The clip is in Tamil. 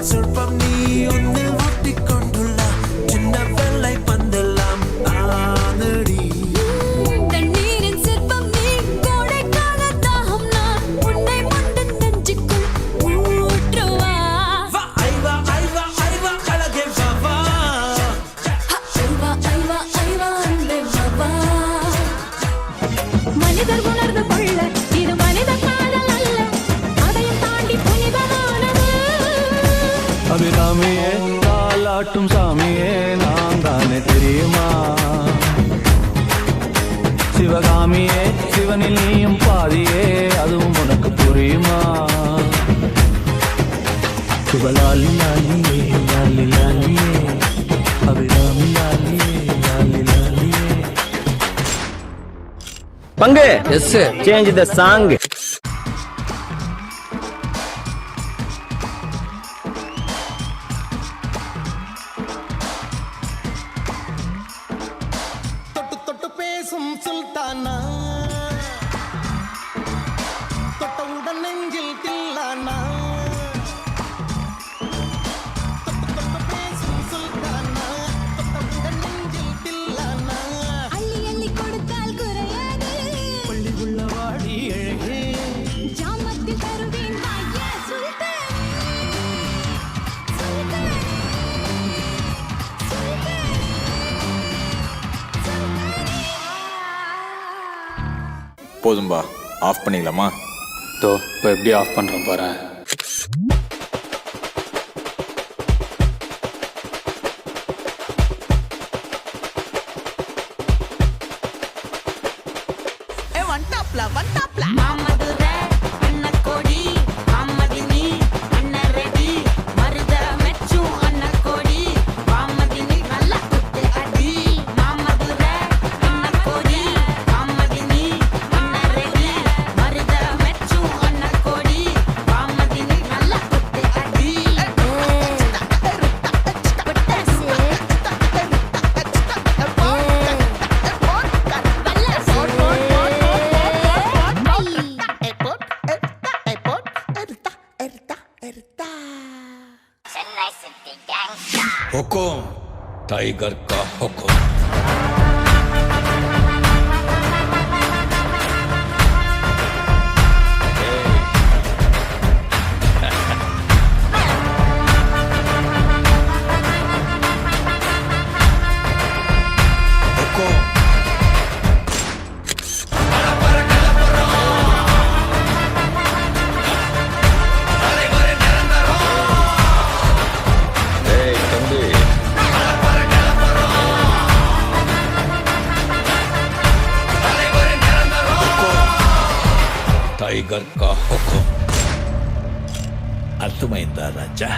சொற்பம் நீ ஒன்னு ஒட்டிக்கொண்டுள்ள சின்ன வெள்ளை பந்தெல்லாம் ஆனடி. தண்ணீரின் சிற்பம் நீ கோடைக்கால தாகம் நான் உன்னை மண்டு நெஞ்சுக்குள் ஊற்றுவா. ஐவா ஐவா ஐவா அழகே வா ஐவா ஐவா ஐவா அன்பே வா. மனிதர் உணர்ந்து கொள்ள இது மனித காதல் அல்ல, அதையும் தாண்டி புனிதமானது. அபிராமியே தாலாட்டும் சாமியே நான் தானே தெரியுமா? சிவகாமியே சிவனில் நீயும் பாதியே அதுவும் உனக்கு புரியுமா? சிவலாலி லாலியே லாலி லாலியே அபிராமி லாலியே லாலி லாலியே. பங்கு எஸ் சேஞ்ச் த சாங். தொட்டு தொட்டு பேசும் சுல்தானா, தொட்டவுடன் நெஞ்சில் தில்லானா. தொட்டு தொட்டு பேசும் சுல்தானா, தொட்டவுடன் நெஞ்சில் தில்லானா. அள்ளி அள்ளி கொடுத்தால் குறையாது, பள்ளி உள்ளவாடி அழகே, ஜாமத்தில் தருவேன் வாயே சுல்தானே. சுல்தானே சுல்தானே போதும்பா, ஆஃப் பண்ணிடலாமா? தோ இப்போ எப்படி ஆஃப் பண்ணுறோம் பாரு. மாமதுரை அன்னக்கோடி மாமதினி அன்னரெடி மருத மெச்சும் அன்னக்கோடி மாமதினி நல்ல குத்து அடி. மாமதுரை அன்னக்கோடி மாமதினி அன்னரெடி மருத மெச்சும் அன்னக்கோடி மாமதினி நல்ல குத்து அடி. हुकुम टाइगर का हुकुम। टाइगर का हुकुम अर्थमैंदा राजा।